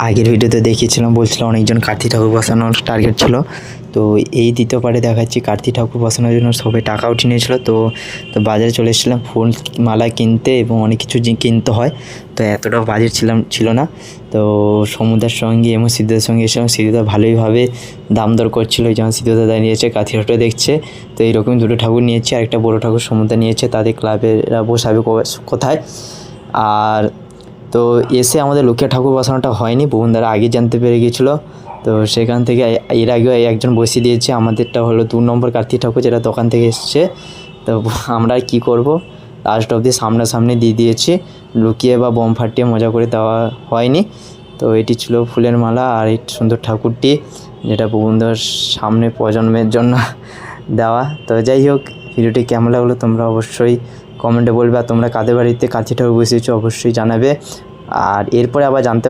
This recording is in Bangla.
আগের ভিডিওতে দেখিয়েছিলাম, বলছিলাম অনেকজন কার্তিক ঠাকুর বসানোর টার্গেট ছিল। তো এই দ্বিতীয়বারে দেখাচ্ছি কার্তিক ঠাকুর বসানোর জন্য সবাই টাকা উঠিয়ে নিয়েছিল। তো বাজারে চলে এসেছিলাম ফুল মালা কিনতে এবং অনেক কিছু কিনতে হয়। তো এতটাও বাজেট ছিল না। তো সমুদ্রের সঙ্গে এবং সিদ্ধুদের সঙ্গে এসেছিলাম। সিদ্ধুদা ভালোইভাবে দাম দর করছিল, ওই যেমন সিদ্ধুদা দাঁড়িয়েছে কার্তিক ঠাকুরটা দেখছে। তো এইরকমই দুটো ঠাকুর নিয়েছে, আর একটা বড়ো ঠাকুর সমুদ্র নিয়েছে। তাদের ক্লাবেরা বসাবে কোথায়। আর তো এসে আমাদের লক্ষ্মী ঠাকুর বসানোটা হয়নি, ভুবনদারা আগে জানতে পেরে গিয়েছিলো। তো সেখান থেকে এর আগেও একজন বসিয়ে দিয়েছে। আমাদেরটা হলো 2 নম্বর কার্তিক ঠাকুর, যেটা দোকান থেকে এসছে। তো আমরা কি করব, লাস্ট অবধি সামনাসামনি দিয়ে দিয়েছি, লুকিয়ে বা বোম ফাটিয়ে মজা করে দেওয়া হয়নি। তো এটি ছিল ফুলের মালা আর এই সুন্দর ঠাকুরটি, যেটা ভুবনদার সামনে প্রজন্মের জন্য দেওয়া। তো যাই হোক, ভিডিওটি কেমন লাগলো তোমরা অবশ্যই কমেন্টে বলবে। আর তোমরা কাদের বাড়িতে কার্তিক ঠাকুর বসিয়েছো অবশ্যই জানাবে। আর এরপরে আবার জানতে